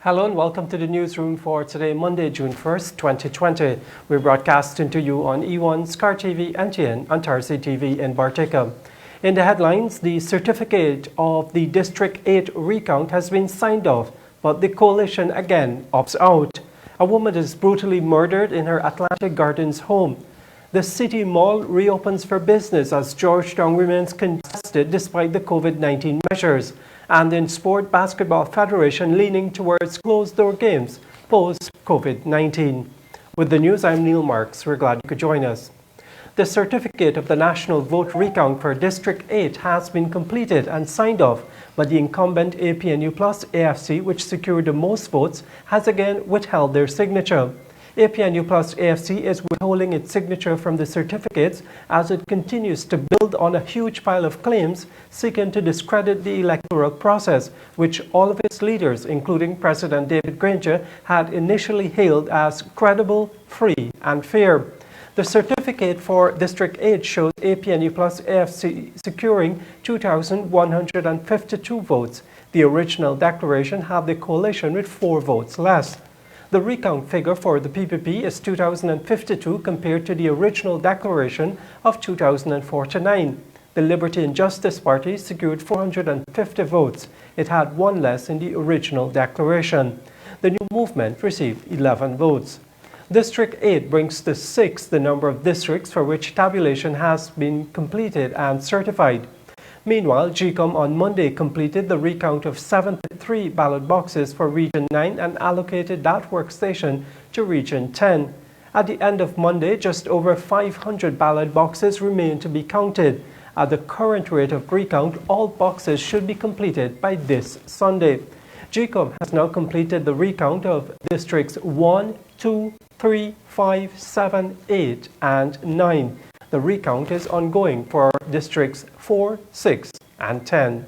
Hello and welcome to the newsroom for today, Monday, June 1st, 2020. We're broadcasting to you on E1, Scar TV, NTN, and Tarsi TV in Bartica. In the headlines, the certificate of the District 8 recount has been signed off, but the coalition again opts out. A woman is brutally murdered in her Atlantic Gardens home. The City Mall reopens for business as Georgetown remains congested despite the COVID-19 measures. And in Sport, Basketball Federation leaning towards closed-door games post-COVID-19. With the news, I'm Neil Marks. We're glad you could join us. The certificate of the national vote recount for District 8 has been completed and signed off, but the incumbent APNU Plus AFC, which secured the most votes, has again withheld their signature. APNU Plus AFC is withholding its signature from the certificates as it continues to build on a huge pile of claims seeking to discredit the electoral process, which all of its leaders, including President David Granger, had initially hailed as credible, free, and fair. The certificate for District 8 shows APNU Plus AFC securing 2,152 votes. The original declaration had the coalition with 4 votes less. The recount figure for the PPP is 2,052 compared to the original declaration of 2,049. The Liberty and Justice Party secured 450 votes. It had 1 less in the original declaration. The New Movement received 11 votes. District 8 brings to 6 the number of districts for which tabulation has been completed and certified. Meanwhile, GCOM on Monday completed the recount of 73 ballot boxes for Region 9 and allocated that workstation to Region 10. At the end of Monday, just over 500 ballot boxes remain to be counted. At the current rate of recount, all boxes should be completed by this Sunday. GCOM has now completed the recount of districts 1, 2, 3, 5, 7, 8, and 9. The recount is ongoing for districts 4, 6, and 10.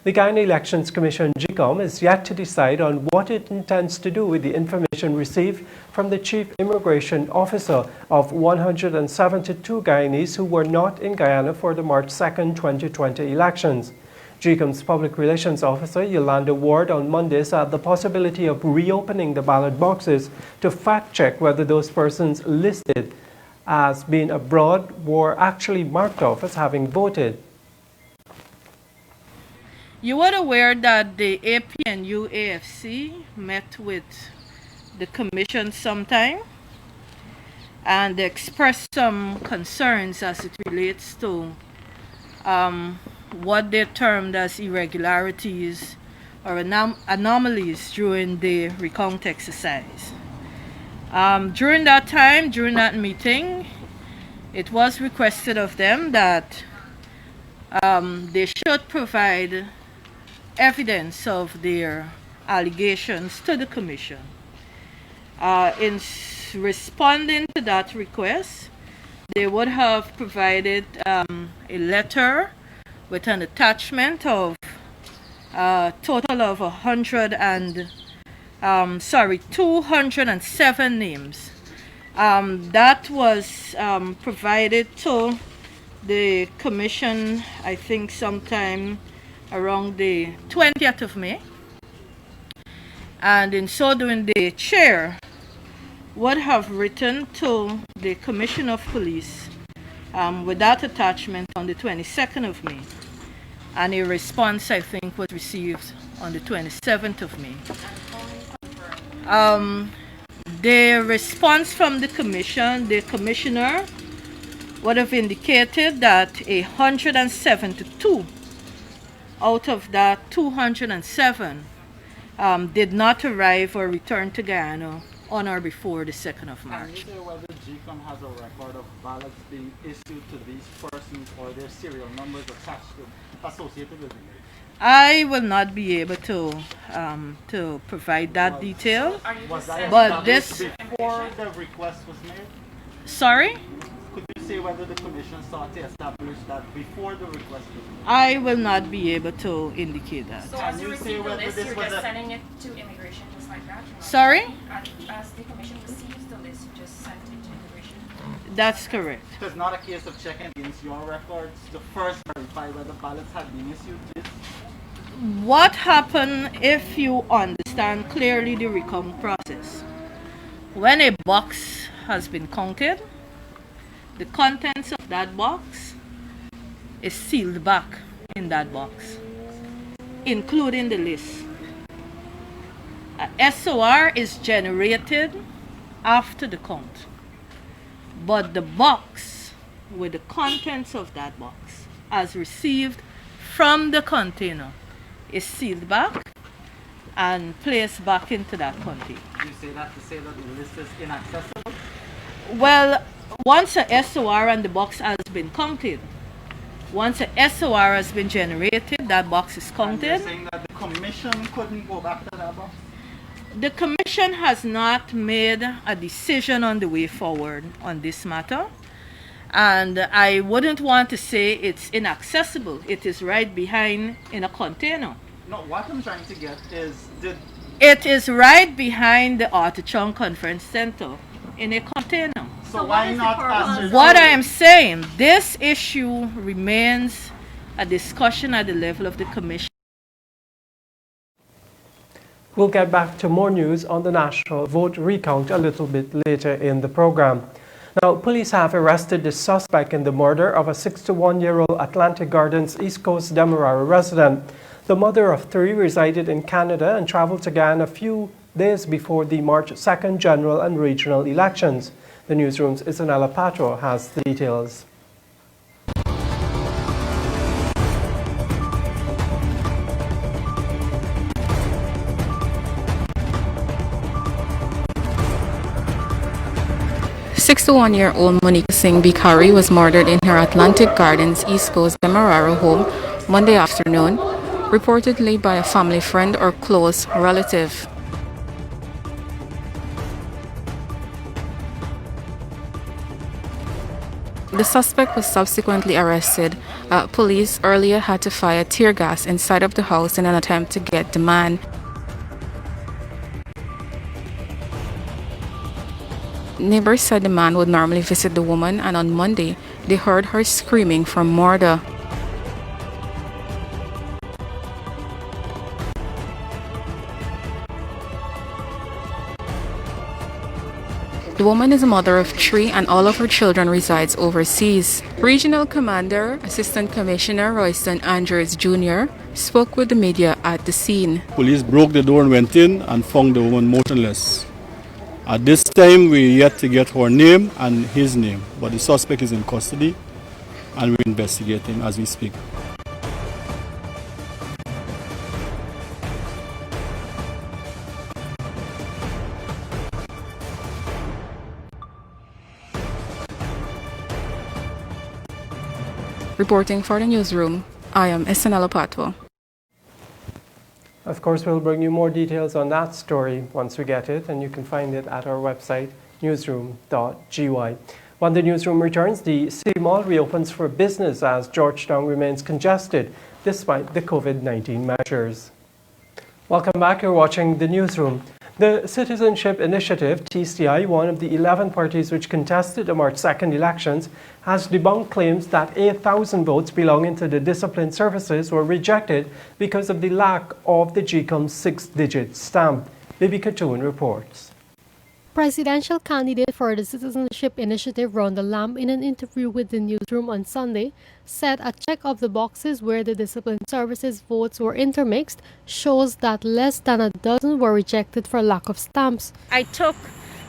The Guyana Elections Commission, GCOM, is yet to decide on what it intends to do with the information received from the Chief Immigration Officer of 172 Guyanese who were not in Guyana for the March 2, 2020 elections. GCOM's Public Relations Officer, Yolanda Ward, on Monday said the possibility of reopening the ballot boxes to fact-check whether those persons listed as being abroad were actually marked off as having voted. You are aware that the APNU AFC met with the Commission sometime and expressed some concerns as it relates to what they termed as irregularities or anomalies during the recount exercise. During that meeting, it was requested of them that they should provide evidence of their allegations to the Commission. In responding to that request, they would have provided a letter with an attachment of a total of 207 names. That was provided to the Commission, I think sometime around the 20th of May. And in so doing, the chair would have written to the Commission of Police with that attachment on the 22nd of May. And a response, I think, was received on the 27th of May. The response from the Commission, the Commissioner would have indicated that 172 out of that 207 did not arrive or return to Guyana on or before the 2nd of March. Can you say whether GCOM has a record of ballots being issued to these persons or their serial numbers associated with them? I will not be able to provide that detail. But this before the request was made? Sorry? Could you say whether the Commission sought to establish that before the request was made? I will not be able to indicate that. So as you receive the list, you're just sending it to immigration just like that? Sorry? As the Commission receives the list, you just send it to immigration? That's correct. So it's not a case of checking against your records to first verify whether ballots had been issued? what happens if you understand clearly the recount process? When a box has been counted, the contents of that box is sealed back in that box, including the list. A SOR is generated after the count, but the box with the contents of that box as received from the container is sealed back and placed back into that container. You say that to say that the list is inaccessible? Well, once a SOR and the box has been counted, once a SOR has been generated, that box is And counted. you're saying that the commission couldn't go back to that box? The commission has not made a decision on the way forward on this matter, and I wouldn't want to say it's inaccessible. It is right behind in a container. No, what I'm trying to get is, It is right behind the Artichon Conference Center in a container. so why not ask? What I am saying, this issue remains a discussion at the level of the commission. We'll get back to more news on the national vote recount a little bit later in the program. Now, police have arrested the suspect in the murder of a 61-year-old Atlantic Gardens East Coast Demerara resident. The mother of three resided in Canada and traveled to Guyana a few days before the March 2nd general and regional elections. The newsroom's Isanella Pato has the details. Sixty-one-year-old Monica Singh Bikari was murdered in her Atlantic Gardens East Coast Demerara home Monday afternoon, reportedly by a family friend or close relative. The suspect was subsequently arrested. Police earlier had to fire tear gas inside of the house in an attempt to get the man. Neighbors said the man would normally visit the woman, and on Monday, they heard her screaming for murder. The woman is a mother of three and all of her children resides overseas. Regional Commander, Assistant Commissioner Royston Andrews Jr. spoke with the media at the scene. Police broke the door and went in and found the woman motionless. At this time, we're yet to get her name and his name, but the suspect is in custody and we're investigating as we speak. Reporting for the newsroom, I am Isanella Pato. Of course, we'll bring you more details on that story once we get it, and you can find it at our website, newsroom.gy. When the newsroom returns, the City Mall reopens for business as Georgetown remains congested despite the COVID-19 measures. Welcome back, you're watching the newsroom. The Citizenship Initiative, TCI, one of the 11 parties which contested the March 2nd elections, has debunked claims that 8,000 votes belonging to the disciplined services were rejected because of the lack of the GCOM 6-digit stamp. Bibi Katoon reports. Presidential candidate for the Citizenship Initiative, Rhonda Lamb, in an interview with the newsroom on Sunday, said a check of the boxes where the disciplined services votes were intermixed shows that less than a dozen were rejected for lack of stamps. I took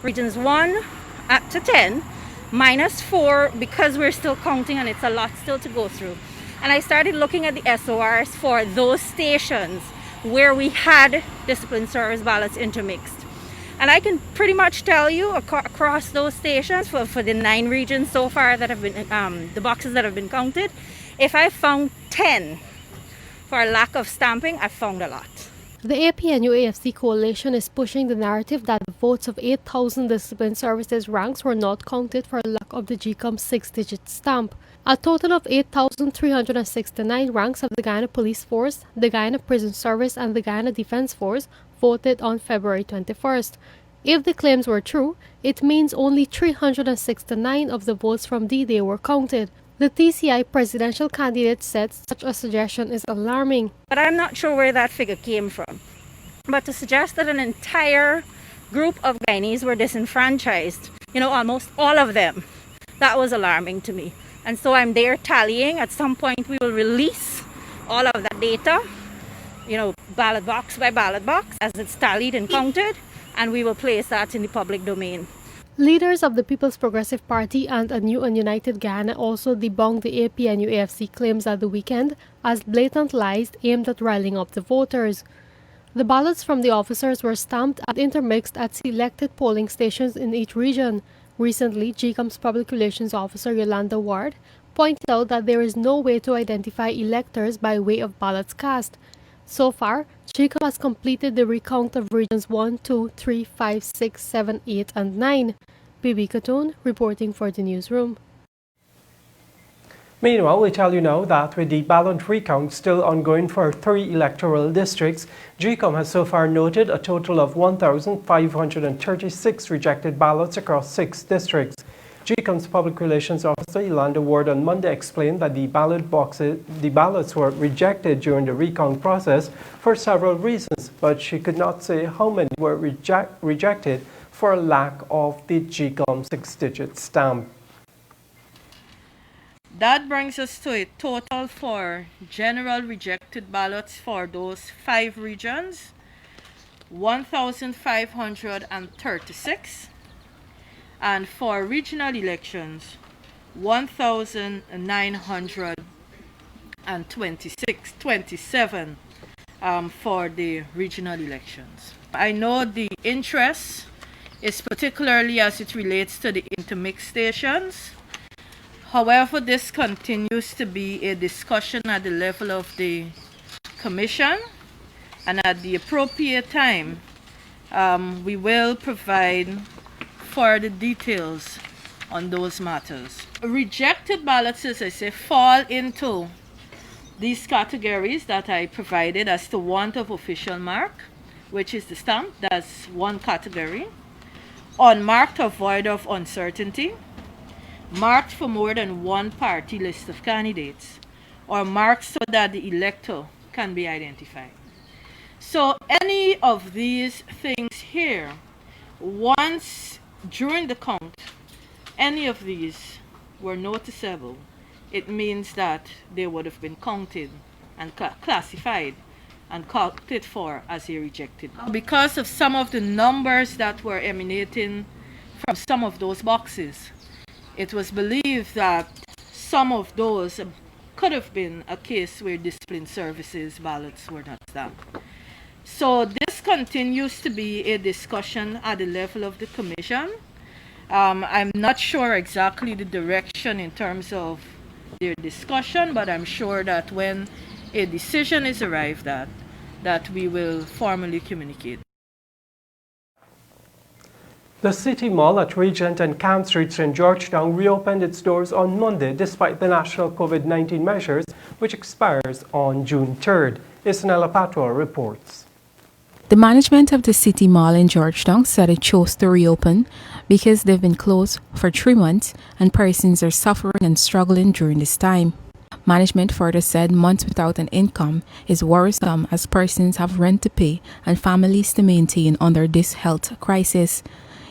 regions 1 up to 10, minus 4 because we're still counting and it's a lot still to go through. And I started looking at the SORs for those stations where we had disciplined service ballots intermixed. And I can pretty much tell you across those stations for the 9 regions so far that have been, the boxes that have been counted, if I found 10 for a lack of stamping, I found a lot. The APNU-AFC coalition is pushing the narrative that the votes of 8,000 disciplined services ranks were not counted for lack of the GCOM 6-digit stamp. A total of 8,369 ranks of the Guyana Police Force, the Guyana Prison Service, and the Guyana Defense Force voted on February 21st. If the claims were true, it means only 369 of the votes from D-Day were counted. The TCI presidential candidate said such a suggestion is alarming. But I'm not sure where that figure came from. But to suggest that an entire group of Guyanese were disenfranchised, almost all of them, that was alarming to me. And so I'm there tallying. At some point we will release all of that data, ballot box by ballot box as it's tallied and counted, and we will place that in the public domain. Leaders of the People's Progressive Party and A New and United Guyana also debunked the APNU-AFC claims at the weekend as blatant lies aimed at riling up the voters. The ballots from the officers were stamped and intermixed at selected polling stations in each region. Recently, GCOM's Public Relations Officer Yolanda Ward pointed out that there is no way to identify electors by way of ballots cast. So far, GCOM has completed the recount of regions 1, 2, 3, 5, 6, 7, 8, and 9. Bibi Khatoon reporting for the newsroom. Meanwhile, we tell you now that with the ballot recount still ongoing for 3 electoral districts, GCOM has so far noted a total of 1,536 rejected ballots across 6 districts. GCOM's Public Relations Officer Yolanda Ward on Monday explained that the ballots were rejected during the recount process for several reasons, but she could not say how many were rejected for lack of the GCOM 6-digit stamp. That brings us to a total for general rejected ballots for those 5 regions, 1,536, and for regional elections, 1,927 for the regional elections. I know the interest is particularly as it relates to the intermix stations. However, this continues to be a discussion at the level of the Commission, and at the appropriate time, we will provide further details on those matters. Rejected ballots, as I say, fall into these categories that I provided as the want of official mark, which is the stamp, that's one category. Unmarked or void of uncertainty, marked for more than one party list of candidates, or marked so that the elector can be identified. So any of these things here, once during the count, any of these were noticeable, it means that they would have been counted and classified and counted for as a rejected. Because of some of the numbers that were emanating from some of those boxes, it was believed that some of those could have been a case where discipline services ballots were not stamped. So this continues to be a discussion at the level of the Commission. I'm not sure exactly the direction in terms of their discussion, but I'm sure that when a decision is arrived at, that we will formally communicate. The City Mall at Regent and Camp Streets in Georgetown reopened its doors on Monday despite the national COVID-19 measures, which expires on June 3rd. Isnella Patois reports. The management of the City Mall in Georgetown said it chose to reopen because they've been closed for 3 months and persons are suffering and struggling during this time. Management further said months without an income is worrisome as persons have rent to pay and families to maintain under this health crisis.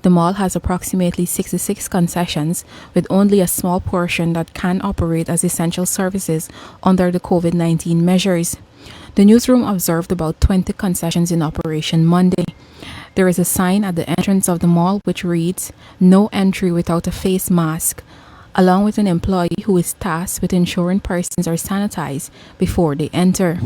The mall has approximately 66 concessions with only a small portion that can operate as essential services under the COVID-19 measures. The newsroom observed about 20 concessions in operation Monday. There is a sign at the entrance of the mall which reads, "No entry without a face mask," along with an employee who is tasked with ensuring persons are sanitized before they enter.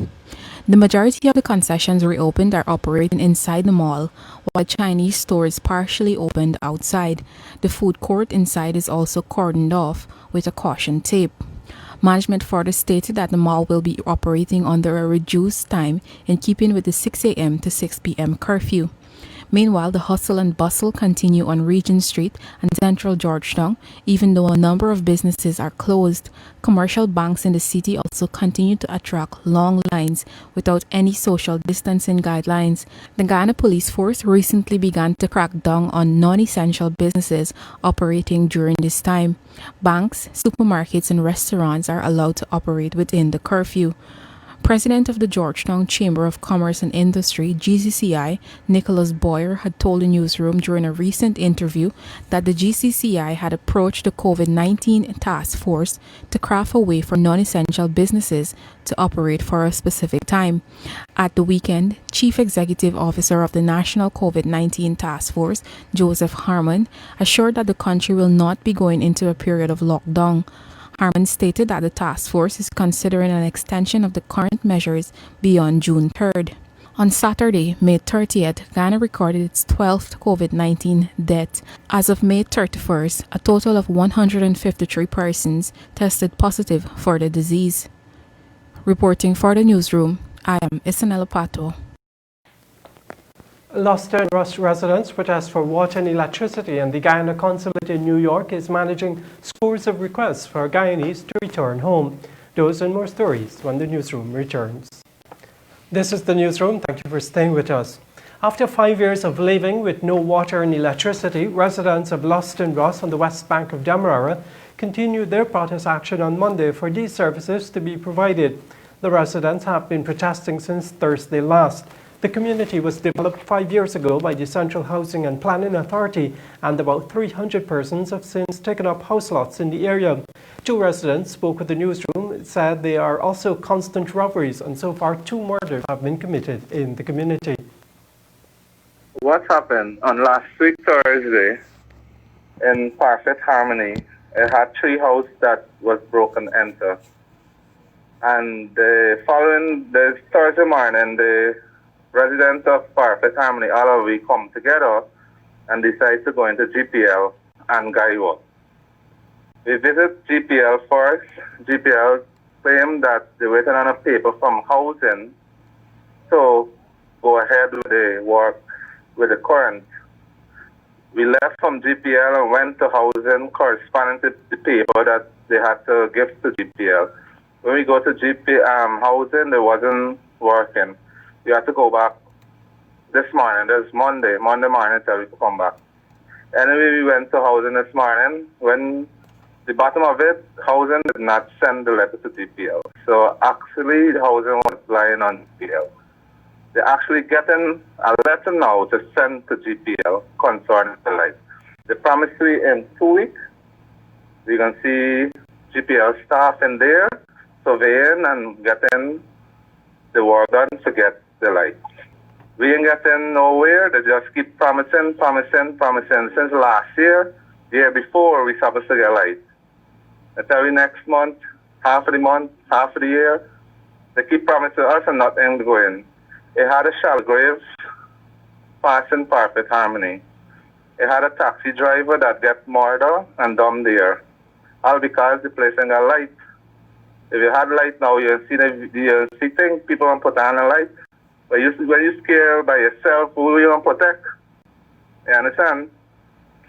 The majority of the concessions reopened are operating inside the mall, while Chinese stores partially opened outside. The food court inside is also cordoned off with a caution tape. Management further stated that the mall will be operating under a reduced time in keeping with the 6 a.m. to 6 p.m. curfew. Meanwhile, the hustle and bustle continue on Regent Street and Central Georgetown, even though a number of businesses are closed. Commercial banks in the city also continue to attract long lines without any social distancing guidelines. The Guyana Police Force recently began to crack down on non-essential businesses operating during this time. Banks, supermarkets and restaurants are allowed to operate within the curfew. President of the Georgetown Chamber of Commerce and Industry, GCCI, Nicholas Boyer, had told the newsroom during a recent interview that the GCCI had approached the COVID-19 task force to craft a way for non-essential businesses to operate for a specific time. At the weekend, Chief Executive Officer of the National COVID-19 Task Force, Joseph Harmon, assured that the country will not be going into a period of lockdown. Harmon stated that the task force is considering an extension of the current measures beyond June 3rd. On Saturday, May 30th, Ghana recorded its 12th COVID-19 death. As of May 31st, a total of 153 persons tested positive for the disease. Reporting for the newsroom, I am Isanella Pato. Luster and Rust residents protest for water and electricity, and the Guyana Consulate in New York is managing scores of requests for Guyanese to return home. Those and more stories when the newsroom returns. This is the newsroom. Thank you for staying with us. After 5 years of living with no water and electricity, residents of Luster and Rust on the west bank of Demerara continued their protest action on Monday for these services to be provided. The residents have been protesting since Thursday last. The community was developed 5 years ago by the Central Housing and Planning Authority, and about 300 persons have since taken up house lots in the area. Two residents spoke with the newsroom, said there are also constant robberies, and so far 2 murders have been committed in the community. What happened on last week Thursday in Perfect Harmony, it had 3 houses that was broken into. And the Thursday morning, the residents of Perfect Harmony, all of we come together and decide to go into GPL and Guyana. We visit GPL first. GPL claimed that they were waiting on a paper from housing to go ahead with the work with the current. We left from GPL and went to housing corresponding to the paper that they had to give to GPL. When we go to housing, they wasn't working. We had to go back this morning. There's Monday morning till we could come back. Anyway, we went to housing this morning. When the bottom of it, housing did not send the letter to GPL. So actually, the housing was lying on GPL. They're actually getting a letter now to send to GPL concerning the light. They promised me in 2 weeks, we're going to see GPL staff in there surveying and getting the work done to get the light. We ain't getting nowhere. They just keep promising. Since last year, the year before, we supposed to get light. That's every next month, half of the year, they keep promising us and nothing going. It had a shell grave passing Perfect Harmony. It had a taxi driver that got murdered and dumped there. All because the place ain't got light. If you had light now, you see things, people don't put on a light. But when you're scared by yourself, who you don't protect? You understand?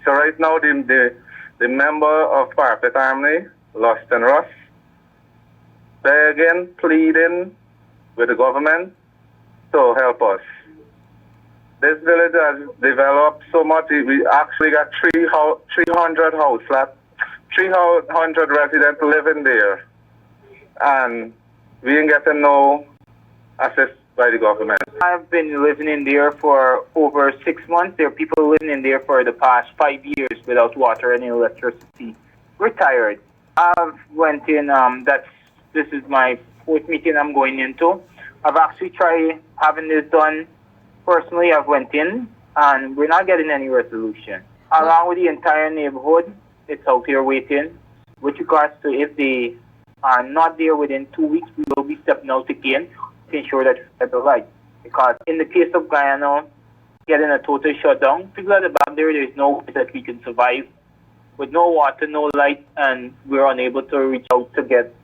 So right now, the member of Perfect Harmony, Lost and Rust, begging, pleading with the government to help us. This village has developed so much. We actually got 300 house lots, 300 residents living there. And we ain't getting no assist by the government. I've been living in there for over 6 months. There are people living in there for the past 5 years without water and electricity. We're tired. I've went in, this is my 4th meeting I'm going into. I've actually tried having this done personally. I've went in and we're not getting any resolution. Along with the entire neighborhood, it's out here waiting. With regards to if they are not there within 2 weeks, we will be stepping out again to ensure that we get the light. Because in the case of Guyana, getting a total shutdown, people at the back there's no way that we can survive. With no water, no light, and we're unable to reach out to get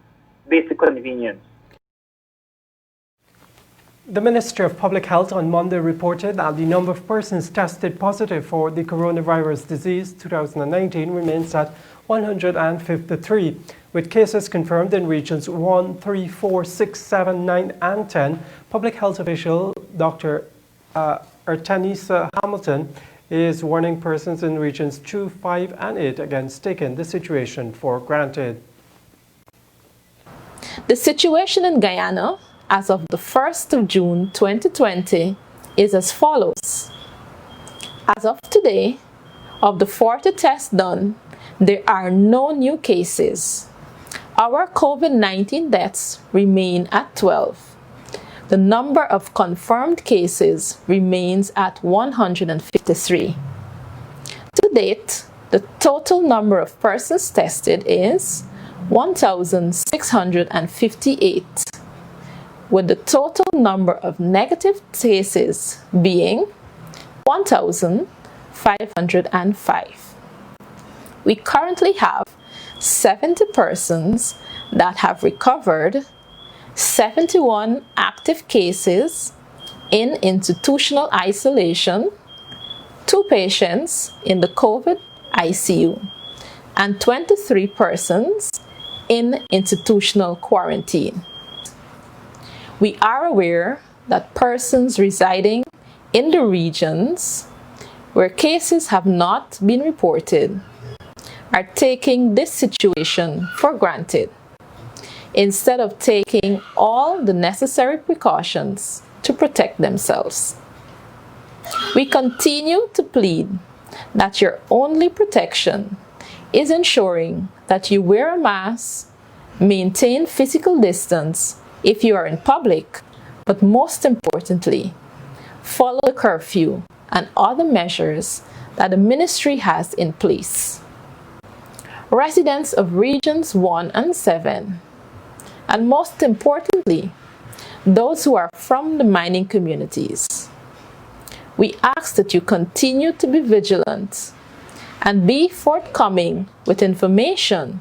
basic convenience. The Ministry of Public Health on Monday reported that the number of persons tested positive for the coronavirus disease 2019 remains at 153, with cases confirmed in regions 1, 3, 4, 6, 7, 9, and 10. Public health official Dr. Artenisa Hamilton is warning persons in regions 2, 5, and 8 against taking the situation for granted. The situation in Guyana as of the 1st of June 2020 is as follows. As of today, of the 40 tests done, there are no new cases. Our COVID-19 deaths remain at 12. The number of confirmed cases remains at 153. To date, the total number of persons tested is 1,658, with the total number of negative cases being 1,505. We currently have 70 persons that have recovered, 71 active cases in institutional isolation, 2 patients in the COVID ICU, and 23 persons in institutional quarantine. We are aware that persons residing in the regions where cases have not been reported are taking this situation for granted, instead of taking all the necessary precautions to protect themselves. We continue to plead that your only protection is ensuring that you wear a mask, maintain physical distance if you are in public, but most importantly, follow the curfew and other measures that the ministry has in place. Residents of regions 1 and 7, and most importantly, those who are from the mining communities, we ask that you continue to be vigilant and be forthcoming with information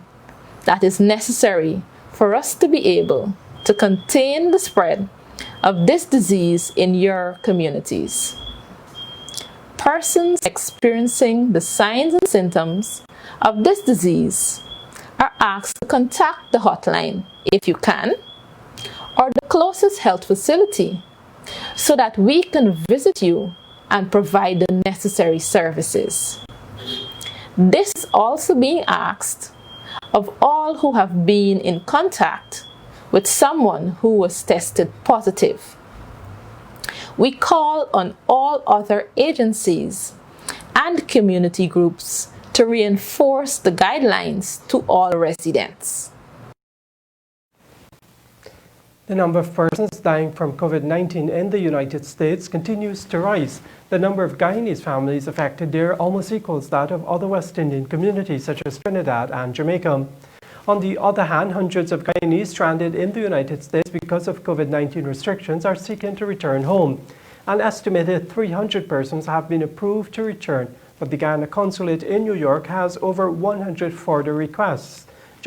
that is necessary for us to be able to contain the spread of this disease in your communities. Persons experiencing the signs and symptoms of this disease are asked to contact the hotline if you can, or the closest health facility, so that we can visit you and provide the necessary services. This is also being asked of all who have been in contact with someone who was tested positive. We call on all other agencies and community groups to reinforce the guidelines to all residents. The number of persons dying from COVID-19 in the United States continues to rise. The number of Guyanese families affected there almost equals that of other West Indian communities such as Trinidad and Jamaica. On the other hand, hundreds of Guyanese stranded in the United States because of COVID-19 restrictions are seeking to return home. An estimated 300 persons have been approved to return, but the Guyana consulate in New York has over 140 requests.